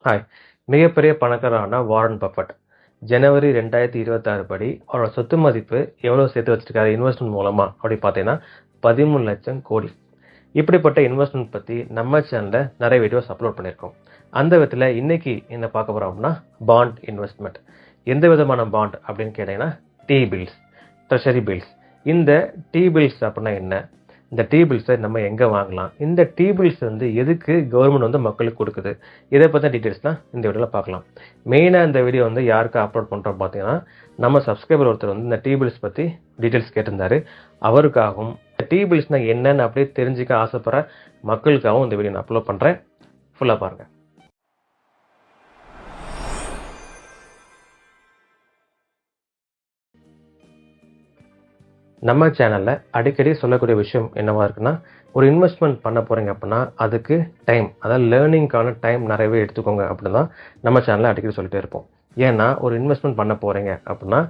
Hi. மிகப்பெரிய பணக்காரரான Warren Buffett ஜனவரி 2026 படி அவரோட சொத்து மதிப்பு எவ்வளவு சேர்த்து வச்சிருக்காரு இன்வெஸ்ட்மெண்ட் மூலமா அப்படி பார்த்தீங்கன்னா 13 லட்சம் கோடி. இப்படிப்பட்ட இன்வெஸ்ட்மெண்ட் பத்தி நம்ம சேனல்ல நிறைய வீடியோஸ் அப்லோட் பண்ணியிருக்கோம். அந்த விதத்துல இன்னைக்கு என்ன பார்க்க போறோம் அப்படின்னா பாண்ட் இன்வெஸ்ட்மெண்ட். எந்த விதமான பாண்ட் அப்படின்னு கேட்டீங்கன்னா டி பில்ஸ், ட்ரெஷரி பில்ஸ். இந்த டி பில்ஸ் அப்படின்னா என்ன, இந்த டி பில்ஸை நம்ம எங்கே வாங்கலாம், இந்த டி பில்ஸ் எதுக்கு கவர்மெண்ட் மக்களுக்கு கொடுக்குது, இதை பற்றின டீட்டெயில்ஸ் தான் இந்த வீடியோவில் பார்க்கலாம். மெயினாக இந்த வீடியோ யாருக்கு அப்லோட் பண்ணுறோம் பார்த்தீங்கன்னா நம்ம சப்ஸ்கிரைபர் ஒருத்தர் இந்த டி பில்ஸ் பற்றி டீட்டெயில்ஸ் கேட்டிருந்தாரு. அவருக்காகவும் டி பில்ஸ்னால் என்னன்னு அப்படியே தெரிஞ்சுக்க ஆசைப்படுற மக்களுக்காகவும் இந்த வீடியோ நான் அப்லோட் பண்ணுறேன். ஃபுல்லாக பாருங்கள். நம்ம சேனலில் அடிக்கடி சொல்லக்கூடிய விஷயம் என்னவா இருக்குன்னா, ஒரு இன்வெஸ்ட்மெண்ட் பண்ண போகிறீங்க அப்படின்னா அதுக்கு டைம், அதாவது லேர்னிங்கான டைம் நிறையவே எடுத்துக்கோங்க அப்படின்னு தான் நம்ம சேனலில் அடிக்கடி சொல்லிட்டே இருப்போம். ஏன்னா ஒரு இன்வெஸ்ட்மெண்ட் பண்ண போகிறீங்க அப்படின்னா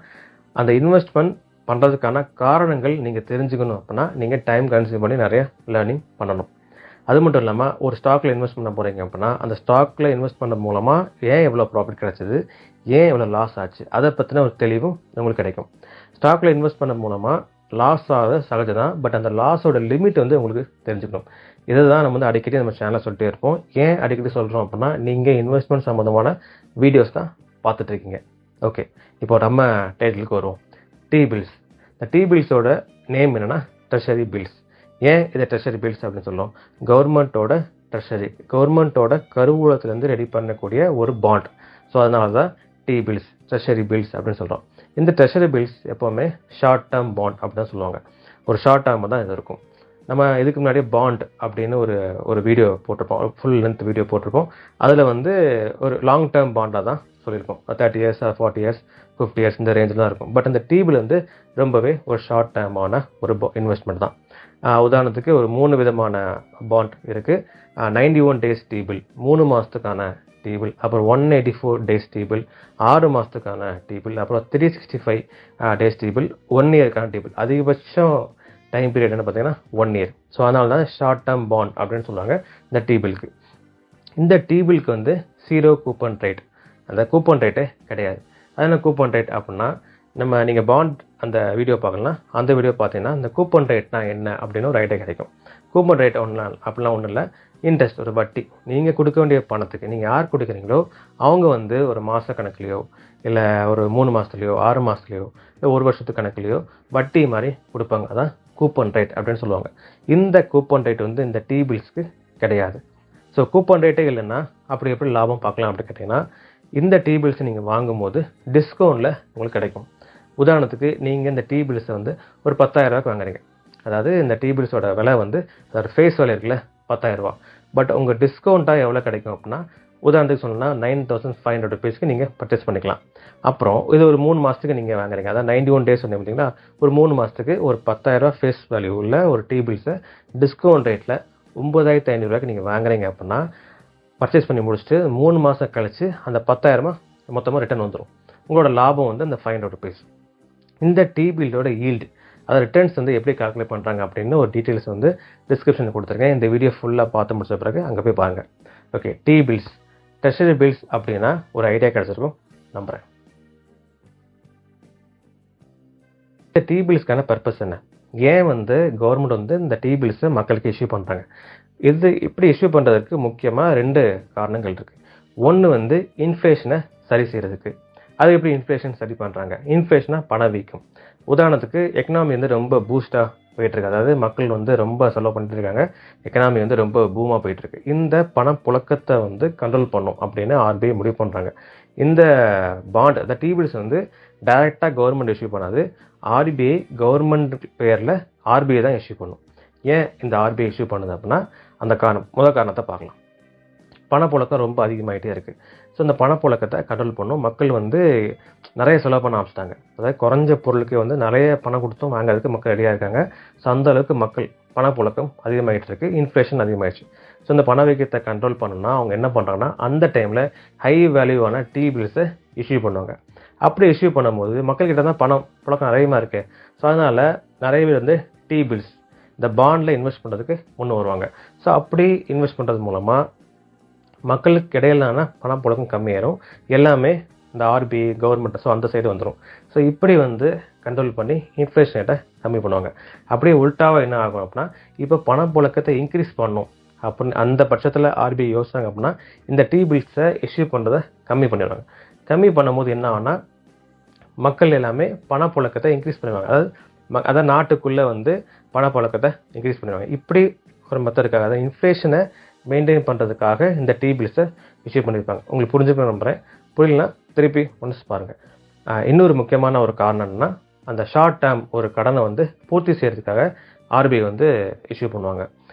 அந்த இன்வெஸ்ட்மெண்ட் பண்ணுறதுக்கான காரணங்கள் நீங்கள் தெரிஞ்சுக்கணும் அப்படின்னா நீங்கள் டைம் கன்சியூம் பண்ணி நிறைய லேர்னிங் பண்ணணும். அது மட்டும் இல்லாமல் ஒரு ஸ்டாக்கில் இன்வெஸ்ட் பண்ண போகிறீங்க அப்படின்னா அந்த ஸ்டாக்கில் இன்வெஸ்ட் பண்ண மூலமாக ஏன் எவ்வளோ ப்ராஃபிட் கிடைச்சது, ஏன் எவ்வளோ லாஸ் ஆச்சு, அதை பற்றின ஒரு தெளிவும் உங்களுக்கு கிடைக்கும். ஸ்டாக்கில் இன்வெஸ்ட் பண்ண மூலமாக லாஸ் ஆகுது சகஜம் தான், பட் அந்த லாஸோட லிமிட் உங்களுக்கு தெரிஞ்சுக்கணும். இதை தான் நம்ம அடிக்கடி நம்ம சேனலில் சொல்லிட்டே இருப்போம். ஏன் அடிக்கடி சொல்கிறோம் அப்படின்னா நீங்கள் இன்வெஸ்ட்மெண்ட் சம்மந்தமான வீடியோஸ் தான் பார்த்துட்ருக்கீங்க. ஓகே, இப்போ நம்ம டைட்டிலுக்கு வருவோம். T bills. இந்த டி பில்ஸோட நேம் என்னென்னா ட்ரெஷரி பில்ஸ். ஏன் இதை ட்ரெஷரி பில்ஸ் அப்படின்னு சொல்லுவோம்? கவர்மெண்ட்டோட ட்ரெஷரி, கவர்மெண்ட்டோட கருவூலத்துலேருந்து ரெடி பண்ணக்கூடிய ஒரு பாண்ட். ஸோ அதனால தான் டி பில்ஸ், ட்ரெஷரி பில்ஸ் அப்படின்னு சொல்கிறோம். இந்த ட்ரெஷரி பில்ஸ் எப்போவுமே ஷார்ட் டேர்ம் பாண்ட் அப்படின்னு தான் சொல்லுவாங்க. ஒரு ஷார்ட் டேர்மாக தான் இது இருக்கும். நம்ம இதுக்கு முன்னாடியே பாண்ட் அப்படின்னு ஒரு வீடியோ போட்டிருப்போம், ஃபுல் லென்த் வீடியோ போட்டிருப்போம். அதில் ஒரு லாங் டேர்ம் பாண்டாக தான் சொல்லியிருக்கோம். 30 இயர்ஸ், 40 இயர்ஸ், 50 இயர்ஸ் இந்த ரேஞ்சில் தான் இருக்கும். பட் இந்த டிபில் ரொம்பவே ஒரு ஷார்ட் டேர்மான ஒரு இன்வெஸ்ட்மெண்ட் தான். உதாரணத்துக்கு ஒரு 3 விதமான பாண்ட் இருக்குது. 91 டேஸ் டிபில், 3 மாதத்துக்கான டிபில், அப்புறம் 184 டேஸ் டிபில், 6 மாதத்துக்கான டிபில், அப்புறம் 365 டேஸ் டிபில், 1 இயருக்கான டிபில். அதிகபட்சம் டைம் பீரியட் என்ன பார்த்தீங்கன்னா 1 இயர். ஸோ அதனால தான் ஷார்ட் டேர்ம் பாண்ட் அப்படின்னு சொல்லுவாங்க இந்த டிபிலுக்கு. இந்த டிபிலுக்கு 0 கூப்பன் ரேட், அந்த கூப்பன் ரேட்டே கிடையாது. அது என்ன கூப்பன் ரேட் அப்படின்னா, நீங்கள் பாண்ட் அந்த வீடியோ பார்க்கலாம். அந்த வீடியோ பார்த்தீங்கன்னா இந்த கூப்பன் ரேட்னா என்ன அப்படின்னு ஒரு ஐடியா கிடைக்கும். கூப்பன் ரேட் அப்படிலாம் ஒன்றும் இல்லை, இன்ட்ரெஸ்ட், ஒரு வட்டி. நீங்கள் கொடுக்க வேண்டிய பணத்துக்கு நீங்கள் யார் கொடுக்குறீங்களோ அவங்க ஒரு மாத கணக்குலையோ இல்லை ஒரு 3 மாதத்துலையோ 6 மாதத்துலையோ இல்லை ஒரு வருஷத்து கணக்குலையோ வட்டி மாதிரி கொடுப்பாங்க. அதான் கூப்பன் ரேட் அப்படின்னு சொல்லுவாங்க. இந்த கூப்பன் ரேட் இந்த டி பில்ஸ்க்கு கிடையாது. ஸோ கூப்பன் ரேட்டே இல்லைன்னா அப்படி எப்படி லாபம் பார்க்கலாம் அப்படின்னு கேட்டிங்கன்னா, இந்த டி பில்ஸை நீங்கள் வாங்கும்போது டிஸ்கவுண்ட்டில் உங்களுக்கு கிடைக்கும். உதாரணத்துக்கு நீங்கள் இந்த டி பில்ஸை ஒரு 10,000 ரூபாய்க்கு வாங்குறீங்க. அதாவது இந்த டி பில்ஸோட விலை அதோட ஃபேஸ் வேலை இருக்குல்ல 10,000 ரூபா. பட் உங்கள் டிஸ்கவுண்ட்டாக எவ்வளோ கிடைக்கும் அப்படின்னா, உதாரணத்துக்கு சொன்னால் 9,500 ருபீஸ்க்கு நீங்கள் பர்ச்சேஸ் பண்ணிக்கலாம். அப்புறம் இது ஒரு 3 மாதத்துக்கு நீங்கள் வாங்குறீங்க. அதாவது 91 டேஸ் சொன்னீங்க பார்த்தீங்களா, ஒரு 3 மாதத்துக்கு ஒரு 10,000 ரூபா ஃபேஸ் வேல்யூ உள்ள ஒரு டி பில்ஸை டிஸ்கவுண்ட் ரேட்டில் 9,500 ரூபாய்க்கு நீங்கள் வாங்குறீங்க அப்படின்னா, பர்ச்சேஸ் பண்ணி முடிச்சுட்டு 3 மாதம் கழிச்சு அந்த 10,000 மொத்தமாக ரிட்டர்ன் வந்துடும். உங்களோட லாபம் அந்த 500 ருபீஸ். இந்த டி பில்லோட ஈல்டு, அதாவது ரிட்டர்ன்ஸ் எப்படி கால்குலேட் பண்ணுறாங்க அப்படின்னு ஒரு டீட்டெயில்ஸ் டிஸ்கிரிப்ஷனில் கொடுத்துருக்கேன். இந்த வீடியோ ஃபுல்லாக பார்த்து முடிச்ச பிறகு அங்கே போய் பாருங்கள். Okay, T bills, treasury bills அப்படின்னா ஒரு ஐடியா கிடச்சிருக்கும் நம்புகிறேன். இந்த டி பில்ஸ்க்கான பர்பஸ் என்ன, ஏன் கவர்மெண்ட் இந்த டி பில்ஸை மக்களுக்கு இஷ்யூ பண்ணுறாங்க? இது இப்படி இஷ்யூ பண்ணுறதுக்கு முக்கியமாக 2 காரணங்கள் இருக்குது. ஒன்று இன்ஃப்ளேஷனை சரி செய்கிறதுக்கு. அது எப்படி இன்ஃப்ளேஷன் சரி பண்ணுறாங்க? இன்ஃப்ளேஷனாக பணவீக்கம். உதாரணத்துக்கு எக்கனாமி ரொம்ப பூஸ்டாக போயிட்டுருக்கு, அதாவது மக்கள் ரொம்ப செலவு பண்ணிட்டு இருக்காங்க, எக்கனாமி ரொம்ப பூமாக போயிட்டுருக்கு. இந்த பணப்புழக்கத்தை கண்ட்ரோல் பண்ணும் அப்படின்னு ஆர்பிஐ முடிவு பண்ணுறாங்க. இந்த பாண்ட், அந்த டி பில்ஸ் டைரெக்டாக கவர்மெண்ட் இஷ்யூ பண்ணாது. ஆர்பிஐ கவர்மெண்ட் பேரில் ஆர்பிஐ தான் இஷ்யூ பண்ணும். ஏன் இந்த ஆர்பிஐ இஷ்யூ பண்ணுது அப்படின்னா அந்த முதல் காரணத்தை பார்க்கலாம். பணப்புழக்கம் ரொம்ப அதிகமாகிட்டே இருக்குது. ஸோ இந்த பணப்புழக்கத்தை கண்ட்ரோல் பண்ணும். மக்கள் நிறைய செலவு பண்ண ஆரம்பிச்சிட்டாங்க. அதாவது குறைஞ்ச பொருளுக்கு நிறைய பணம் கொடுத்தும் வாங்குறதுக்கு மக்கள் ரெடியாக இருக்காங்க. ஸோ அந்த அளவுக்கு மக்கள் பணப்புழக்கம் அதிகமாகிட்டு இருக்கு, இன்ஃப்ளேஷன் அதிகமாகிடுச்சு. ஸோ இந்த பணவீக்கத்தை கண்ட்ரோல் பண்ணணும்னா அவங்க என்ன பண்ணுறாங்கன்னா, அந்த டைமில் ஹை வேல்யூவான டி பில்ஸை இஷ்யூ பண்ணுவாங்க. அப்படி இஷ்யூ பண்ணும்போது மக்கள்கிட்ட தான் பணம் புழக்கம் அதிகமாக இருக்குது. ஸோ அதனால் நிறைய பேர் டி பில்ஸ், இந்த பாண்டில் இன்வெஸ்ட் பண்ணுறதுக்கு முன்னே வருவாங்க. ஸோ அப்படி இன்வெஸ்ட் பண்ணுறது மூலமாக மக்களுக்கு இடையிலான பணப்புழக்கம் கம்மியாயிரும். எல்லாமே இந்த ஆர்பிஐ, கவர்மெண்ட் ஸோ அந்த சைடு வந்துடும். ஸோ இப்படி வந்து கண்ட்ரோல் பண்ணி இன்ஃப்ளேஷன் ரேட்டை கம்மி பண்ணுவாங்க. அப்படியே உல்ட்டாவாக என்ன ஆகும் அப்படின்னா, இப்போ பணப்புழக்கத்தை இன்க்ரீஸ் பண்ணணும் அப்படின்னு அந்த பட்சத்தில் ஆர்பிஐ யோசிச்சாங்க அப்படின்னா, இந்த T-பில்ஸை இஷ்யூ பண்ணுறதை கம்மி பண்ணிடுவாங்க. கம்மி பண்ணும்போது என்ன ஆகும்னா, மக்கள் எல்லாமே பணப்புழக்கத்தை இன்க்ரீஸ் பண்ணுவாங்க. அதாவது நாட்டுக்குள்ளே வந்து பணப்புழக்கத்தை இன்க்ரீஸ் பண்ணுவாங்க. இப்படி ஒரு மெத்தடுக்காக, அதாவது இன்ஃப்ளேஷனை மெயின்டைன் பண்ணுறதுக்காக இந்த T-பில்ஸை இஷ்யூ பண்ணியிருப்பாங்க. உங்களுக்கு புரிஞ்சுக்கணும் நம்புகிறேன். புரியலனா திருப்பி ஒன்ஸ் பாருங்கள். இன்னொரு முக்கியமான ஒரு காரணம் என்னன்னா, அந்த ஷார்ட் டேர்ம் ஒரு கடனை வந்து பூர்த்தி செய்கிறதுக்காக ஆர்பிஐ வந்து இஷ்யூ பண்ணுவாங்க.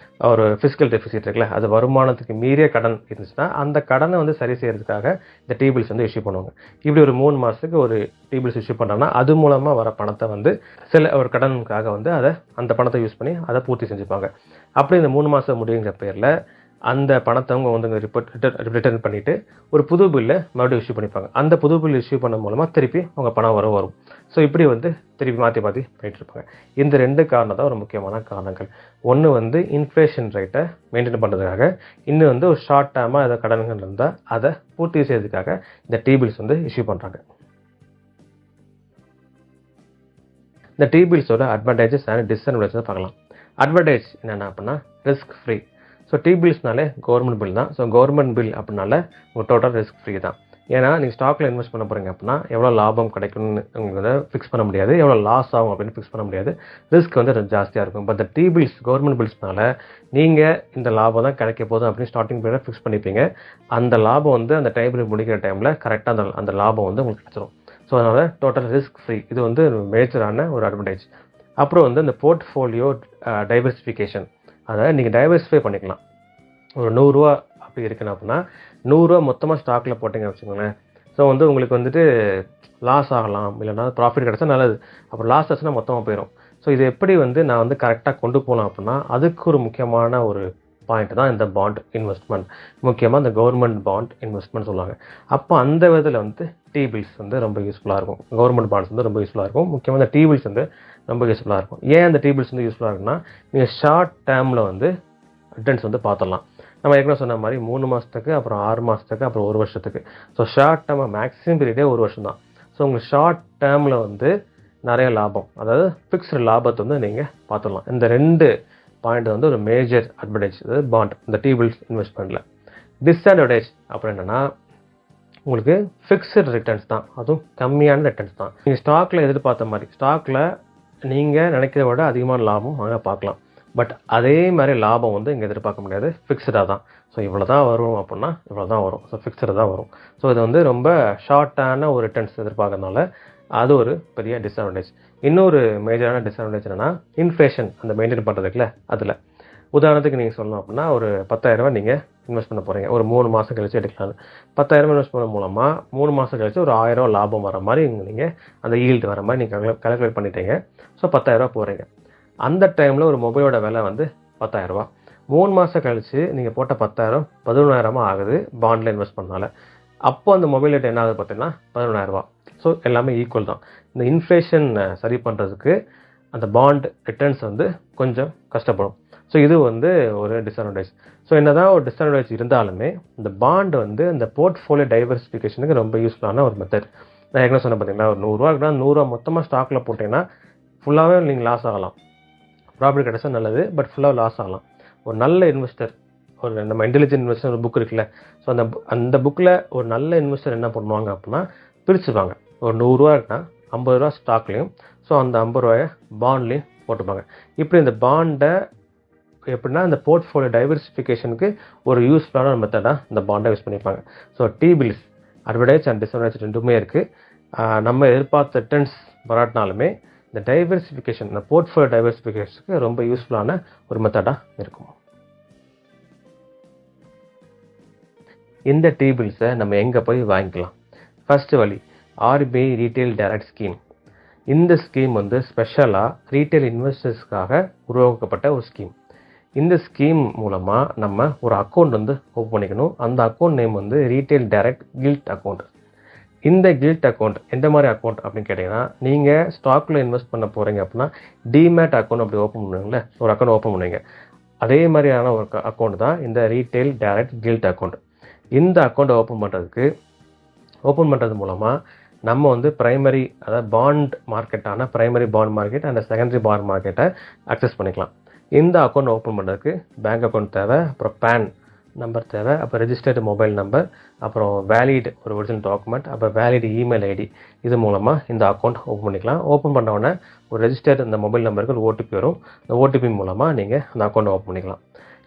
ஒரு ஃபிஸ்கல் டெஃபிசிட் இருக்குல்ல, அது வருமானத்துக்கு மீறிய கடன் இருந்துச்சுன்னா அந்த கடனை வந்து சரி செய்கிறதுக்காக இந்த T-பில்ஸ் வந்து இஷ்யூ பண்ணுவாங்க. இப்படி ஒரு 3 மாதத்துக்கு ஒரு T-பில்ஸ் இஷ்யூ பண்ணுறாங்கன்னா அது மூலமாக வர பணத்தை வந்து சில ஒரு கடனுக்காக வந்து அந்த பணத்தை யூஸ் பண்ணி அதை பூர்த்தி செஞ்சுப்பாங்க. அப்படி இந்த 3 மாதம் முடியுங்கிற பேரில் அந்த பணத்தை அவங்க வந்து ரிட்டர்ன் பண்ணிவிட்டு ஒரு புது பில்லை மறுபடியும் இஷ்யூ பண்ணிப்பாங்க. அந்த புது பில் இஷ்யூ பண்ண மூலமாக திருப்பி அவங்க பணம் வரும். ஸோ இப்படி வந்து திருப்பி மாற்றி பண்ணிட்டு இருப்பாங்க. இந்த 2 காரணம் தான் ஒரு முக்கியமான காரணங்கள். ஒன்று வந்து இன்ஃப்ளேஷன் ரேட்டை மெயின்டைன் பண்ணுறதுக்காக, இன்னும் வந்து ஒரு ஷார்ட் டேர்மாக ஏதாவது கடன்கள் இருந்தால் அதை பூர்த்தி செய்யறதுக்காக இந்த T-பில்ஸ் வந்து இஷ்யூ பண்ணுறாங்க. இந்த T-பில்ஸோட அட்வான்டேஜஸ் அண்ட் டிஸ்அட்வான்டேஜஸ் பார்க்கலாம். அட்வான்டேஜ் என்னென்ன அப்படின்னா, ரிஸ்க் ஃப்ரீ. ஸோ T-பில்ஸ்னாலே கவர்மெண்ட் பில் தான். ஸோ கவர்மெண்ட் பில் அப்படின்னால உங்கள் டோட்டல் ரிஸ்க் ஃப்ரீ தான். ஏன்னா நீங்கள் ஸ்டாக்கில் இன்வெஸ்ட் பண்ண போகிறீங்க அப்படின்னா எவ்வளோ லாபம் கிடைக்கும்னு உங்களுக்கு ஃபிக்ஸ் பண்ண முடியாது, எவ்வளோ லாஸ் ஆகும் அப்படின்னு ஃபிக்ஸ் பண்ண முடியாது. ரிஸ்க் வந்து ஜாஸ்தியாக இருக்கும். பட் இந்த T-பில்ஸ் கவர்மெண்ட் பில்ஸ்னால நீங்கள் இந்த லாபம் தான் கிடைக்க போதும் அப்படின்னு ஸ்டார்டிங் பீரியட் ஃபிக்ஸ் பண்ணிப்பீங்க. அந்த லாபம் வந்து அந்த டைம் முடிக்கிற டைமில் கரெக்டாக அந்த லாபம் வந்து உங்களுக்கு கிடைச்சிடும். ஸோ அதனால் டோட்டல் ரிஸ்க் ஃப்ரீ. இது வந்து மேஜரான ஒரு அட்வான்டேஜ். அப்புறம் வந்து இந்த போர்ட்ஃபோலியோ டைவர்சிஃபிகேஷன், அதாவது நீங்கள் டைவர்சிஃபை பண்ணிக்கலாம். ஒரு 100 ரூபா அப்படி இருக்குன்னு அப்படின்னா 100 ரூபா மொத்தமாக ஸ்டாக்கில் போட்டிங்க வச்சுக்கோங்களேன். ஸோ வந்து உங்களுக்கு வந்துட்டு லாஸ் ஆகலாம், இல்லைனா ப்ராஃபிட் கிடச்சா நல்லது. அப்புறம் லாஸ் ஆச்சுன்னா மொத்தமாக போயிடும். ஸோ இது எப்படி வந்து நான் வந்து கரெக்டாக கொண்டு போகலாம் அப்படின்னா, அதுக்கு ஒரு முக்கியமான ஒரு பாயிண்ட் தான் இந்த பாண்ட் இன்வெஸ்ட்மெண்ட். முக்கியமாக இந்த கவர்மெண்ட் பாண்ட் இன்வெஸ்ட்மெண்ட் சொல்லுவாங்க. அப்போ அந்த விதத்தில் வந்து T-பில்ஸ் வந்து ரொம்ப யூஸ்ஃபுல்லாக இருக்கும். கவர்மெண்ட் பாண்ட்ஸ் வந்து ரொம்ப யூஸ்ஃபுல்லாக இருக்கும். முக்கியமாக இந்த T-பில்ஸ் வந்து ரொம்ப யூஸ்ஃபுல்லாக இருக்கும். ஏன் அந்த T-பில்ஸ் வந்து யூஸ்ஃபுல்லாக இருக்குன்னா, நீங்கள் ஷார்ட் டேர்மில் வந்து ரிட்டர்ன்ஸ் வந்து பார்த்துடலாம். நம்ம ஏற்கனவே சொன்ன மாதிரி 3 மாதத்துக்கு, அப்புறம் 6 மாதத்துக்கு, அப்புறம் 1 வருஷத்துக்கு. ஸோ ஷார்ட் டேர்ம் மேக்ஸிமம் பீரியடே 1 வருஷம் தான். ஸோ உங்களுக்கு ஷார்ட் டேர்மில் வந்து நிறைய லாபம், அதாவது ஃபிக்ஸ்டு லாபத்தை வந்து நீங்கள் பார்த்துடலாம். இந்த 2 பாயிண்ட் வந்து ஒரு மேஜர் அட்வான்டேஜ், அதாவது பாண்ட் இந்த T-பில்ஸ் இன்வெஸ்ட்மெண்ட்டில். டிஸ்அட்வான்டேஜ் அப்படி என்னென்னா, உங்களுக்கு ஃபிக்ஸ்டு ரிட்டர்ன்ஸ் தான், அதுவும் கம்மியான ரிட்டர்ன்ஸ் தான். நீங்கள் ஸ்டாக்கில் எதிர்பார்த்த மாதிரி, ஸ்டாக்கில் நீங்கள் நினைக்கிறத விட அதிகமான லாபம் வாங்க பார்க்கலாம். பட் அதே மாதிரி லாபம் வந்து இங்கே எதிர்பார்க்க முடியாது, ஃபிக்ஸ்டாக தான். ஸோ இவ்வளோ தான் வரும் அப்படின்னா இவ்வளோ தான் வரும். ஸோ ஃபிக்ஸ்டாக தான் வரும். ஸோ இது வந்து ரொம்ப ஷார்ட்டான ஒரு ரிட்டர்ன்ஸ் எதிர்பார்க்கறதுனால அது ஒரு பெரிய டிஸ்அட்வான்டேஜ். இன்னொரு மேஜரான டிஸ்அட்வான்டேஜ் என்னென்னா, இன்ஃப்ளேஷன் அந்த மெயின்டைன் பண்ணுறதுக்குல அதில். உதாரணத்துக்கு நீங்கள் சொல்லணும் அப்படின்னா, ஒரு 10,000 நீங்கள் இன்வெஸ்ட் பண்ண போகிறீங்க, ஒரு 3 மாதம் கழிச்சு எடுக்கலாம். 10,000 இன்வெஸ்ட் பண்ண மூலமாக 3 மாதம் கழிச்சு ஒரு 1000 லாபம் வர மாதிரி நீங்கள் அந்த ஈல்டு வர மாதிரி நீங்கள் கால்குலேட் பண்ணிட்டீங்க. ஸோ 10,000 போகிறீங்க. அந்த டைமில் ஒரு மொபைலோட விலை வந்து 10,000. 3 மாதம் கழிச்சு நீங்கள் போட்ட 10,000 11,000 ஆகுது பாண்டில் இன்வெஸ்ட் பண்ணால. அப்போ அந்த மொபைல் ரேட் என்ன ஆகுது பார்த்தீங்கன்னா 11,000. ஸோ எல்லாமே ஈக்குவல் தான். இந்த இன்ஃப்ளேஷன் சரி பண்ணுறதுக்கு அந்த பாண்ட் ரிட்டர்ன்ஸ் வந்து கொஞ்சம் கஷ்டப்படும். ஸோ இது வந்து ஒரு டிஸ்அட்வான்டேஜ். ஸோ என்னதான் ஒரு டிஸ்அட்வான்டேஜ் இருந்தாலுமே இந்த பாண்ட் வந்து இந்த போர்ட்ஃபோலியோ டைவர்சிஃபிகேஷனுக்கு ரொம்ப யூஸ்ஃபுல்லான ஒரு மெத்தட். நான் ஏற்கனவே சொன்ன பார்த்தீங்களா, ஒரு 100 ரூபா இருக்குன்னா 100 ரூபா மொத்தமாக ஸ்டாக்கில் போட்டிங்கன்னா ஃபுல்லாகவே நீங்கள் லாஸ் ஆகலாம். ப்ராஃபிட் கிடைச்சா நல்லது, பட் ஃபுல்லாக லாஸ் ஆகலாம். ஒரு நல்ல இன்வெஸ்டர், ஒரு நம்ம இன்டெலிஜென்ட் இன்வெஸ்டர் ஒரு புக் இருக்குல்ல, ஸோ அந்த புக்கில் ஒரு நல்ல இன்வெஸ்டர் என்ன பண்ணுவாங்க அப்படின்னா, பிரிச்சுப்பாங்க. ஒரு 100 ரூபா இருக்குன்னா 50 ரூபா ஸ்டாக்லேயும், ஸோ அந்த 50 ரூபாயை பாண்ட்லேயும் போட்டுப்பாங்க. இப்படி இந்த பாண்டை எப்படின்னா இந்த போர்ட்ஃபோலியோ டைவர்சிஃபிகேஷனுக்கு ஒரு யூஸ்ஃபுல்லான ஒரு மெத்தடாக இந்த பாண்டை யூஸ் பண்ணிப்பாங்க. ஸோ T-பில்ஸ் அட்வான்டேஜ் அண்ட் டிஸ்அட்வான்டேஜ் ரெண்டுமே இருக்குது. நம்ம எதிர்பார்த்த ரிட்டர்ன்ஸ் வராட்டினாலுமே இந்த டைவர்சிஃபிகேஷன், இந்த போர்ட்ஃபோலியோ டைவர்சிஃபிகேஷனுக்கு ரொம்ப யூஸ்ஃபுல்லான ஒரு மெத்தடாக இருக்கும். இந்த T-பில்ஸை நம்ம எங்கே போய் வாங்கிக்கலாம்? ஃபர்ஸ்ட் வழி RBI ரீட்டைல் டைரக்ட் ஸ்கீம். இந்த ஸ்கீம் வந்து ஸ்பெஷலாக ரீட்டைல் இன்வெஸ்டர்ஸ்க்காக உருவாக்கப்பட்ட ஒரு ஸ்கீம். இந்த ஸ்கீம் மூலமாக நம்ம ஒரு அக்கௌண்ட் வந்து ஓப்பன் பண்ணிக்கணும். அந்த அக்கௌண்ட் நேம் வந்து ரீட்டைல் டைரக்ட் கில்ட் அக்கௌண்ட். இந்த கில்ட் அக்கௌண்ட் எந்த மாதிரி அக்கௌண்ட் அப்படின்னு கேட்டிங்கன்னா, நீங்கள் ஸ்டாக்கில் இன்வெஸ்ட் பண்ண போகிறீங்க அப்படின்னா டிமேட் அக்கௌண்ட் அப்படி ஓப்பன் பண்ணுவீங்களே, ஒரு அக்கௌண்ட் ஓப்பன் பண்ணுவீங்க. அதே மாதிரியான ஒரு அக்கௌண்ட் தான் இந்த ரீட்டைல் டைரக்ட் கில்ட் அக்கௌண்ட். இந்த அக்கௌண்ட்டை ஓப்பன் பண்ணுறது மூலமாக நம்ம வந்து பிரைமரி, அதாவது பாண்ட் மார்க்கெட்டான primary bond market and secondary bond மார்க்கெட்டை அக்சஸ் பண்ணிக்கலாம். இந்த அக்கௌண்ட் ஓப்பன் பண்ணுறதுக்கு பேங்க் அக்கௌண்ட் தேவை, அப்புறம் பேன் நம்பர் தேவை, அப்புறம் ரெஜிஸ்டர்டு மொபைல் நம்பர், அப்புறம் வேலிட் ஒரு ஒரிஜினல் டாக்குமெண்ட், அப்புறம் வேலிட் இமெயில் ஐடி. இது மூலமாக இந்த அக்கௌண்ட் ஓப்பன் பண்ணிக்கலாம். ஓப்பன் பண்ண உடனே ஒரு ரெஜிஸ்டர்டு இந்த மொபைல் நம்பருக்கு ஒரு ஓடிபி வரும். இந்த ஓடிபி மூலமாக நீங்கள் அந்த அக்கௌண்ட்டை ஓப்பன் பண்ணிக்கலாம்.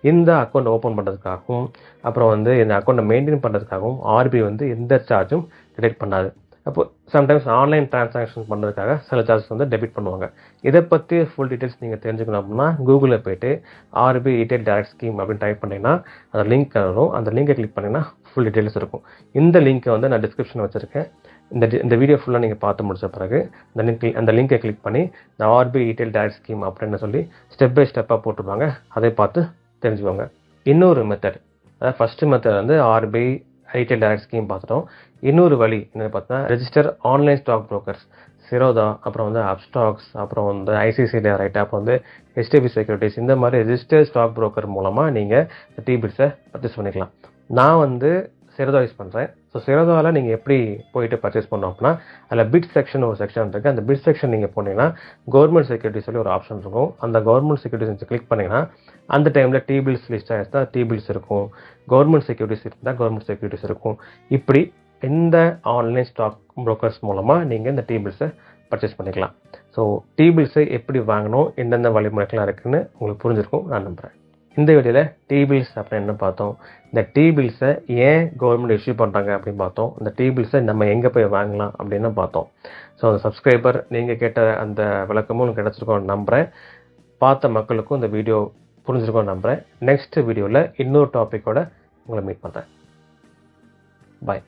இந்த அக்கௌண்ட் ஓப்பன் பண்ணுறதுக்காகவும் அப்புறம் வந்து இந்த அக்கௌண்ட்டை மெயின்டைன் பண்ணுறதுக்காகவும் ஆர்பிஐ வந்து எந்த சார்ஜும் டிடெக்ட் பண்ணாது. அப்போ சம்டைம்ஸ் ஆன்லைன் டிரான்சாக்ஷன் பண்ணுறதுக்காக சில சார்ஜஸ் வந்து டெபிட் பண்ணுவாங்க. இதை பற்றி ஃபுல் டீட்டெயில்ஸ் நீங்கள் தெரிஞ்சுக்கணும் அப்படின்னா கூகுளில் போய்ட்டு ஆர்பிஐ இ-டெயில் டைரக்ட் ஸ்கீம் அப்படின்னு டைப் பண்ணிங்கன்னா அந்த லிங்க் வரும். அந்த லிங்கை கிளிக் பண்ணிங்கன்னா ஃபுல் டீட்டெயில்ஸ் இருக்கும். இந்த லிங்க்கை வந்து நான் டிஸ்கிரிப்ஷனில் வச்சுருக்கேன். இந்த வீடியோ ஃபுல்லாக நீங்கள் பார்த்து முடிச்ச பிறகு அந்த லிங்கை கிளிக் பண்ணி இந்த ஆர்பிஐ இ-டெயில் டைரக்ட் ஸ்கீம் அப்படின்னு சொல்லி ஸ்டெப் பை ஸ்டெப்பாக போட்டுருவாங்க. அதை பார்த்து தெரிஞ்சுக்கோங்க. இன்னொரு மெத்தட், அதாவது ஃபஸ்ட்டு மெத்தட் வந்து ஆர்பிஐ இ-டெயில் டைரக்ட் ஸ்கீம் பார்த்துட்டோம். இன்னொரு வழி என்னென்னு பார்த்தா ரெஜிஸ்டர் ஆன்லைன் ஸ்டாக் புரோக்கர்ஸ், சிரோதா, அப்புறம் வந்து அப்ஸ்டாக்ஸ், அப்புறம் வந்து ஐசிஐசிஐ டைரக்ட், அப்புறம் வந்து ஹெச்டிஎஃப்சி செக்யூரிட்டிஸ், இந்த மாதிரி ரெஜிஸ்டர் ஸ்டாக் புரோக்கர் மூலமாக நீங்கள் T-bills பர்ச்சேஸ் பண்ணிக்கலாம். நான் வந்து சிரோதா யூஸ் பண்ணுறேன். ஸோ சிரோதாவில் நீங்கள் எப்படி போயிட்டு பர்ச்சேஸ் பண்ணோம் அப்படின்னா அதில் பிட் செக்ஷன் ஒரு செக்ஷன் இருக்குது. அந்த பிட் செக்ஷன் நீங்கள் போனீங்கன்னா கவர்மெண்ட் செக்யூரிட்டிஸ் சொல்லி ஒரு ஆப்ஷன் இருக்கும். அந்த கவர்மெண்ட் செக்யூரிட்டிஸ் கிளிக் பண்ணிங்கன்னா அந்த டைமில் T-bills லிஸ்ட் ஆகிடுச்சா T-bills இருக்கும், கவர்மெண்ட் செக்யூரிட்டிஸ் இருந்தால் கவர்மெண்ட் செக்யூரிட்டிஸ் இருக்கும். இப்படி இந்த ஆன்லைன் ஸ்டாக் புரோக்கர்ஸ் மூலமாக நீங்கள் இந்த T-bills பர்ச்சேஸ் பண்ணிக்கலாம். ஸோ T-bills எப்படி வாங்கணும், எந்தெந்த வழிமுறைகள்லாம் இருக்குதுன்னு உங்களுக்கு புரிஞ்சிருக்கும் நான் நம்புகிறேன். இந்த வீடியோவில் T-bills அப்படின்னு என்ன பார்த்தோம், இந்த T-bills ஏன் கவர்மெண்ட் இஷ்யூ பண்ணுறாங்க அப்படின்னு பார்த்தோம், இந்த T-bills நம்ம எங்கே போய் வாங்கலாம் அப்படின்னு பார்த்தோம். ஸோ அந்த சப்ஸ்கிரைபர் நீங்கள் கேட்ட அந்த விளக்கமும் உங்களுக்கு கிடச்சிருக்கோன்னு நம்புகிறேன். பார்த்த மக்களுக்கும் இந்த வீடியோ புரிஞ்சிருக்கோன்னு நம்புகிறேன். நெக்ஸ்ட் வீடியோவில் இன்னொரு டாப்பிக்கோட உங்களை மீட் பண்ணுறேன். பாய்.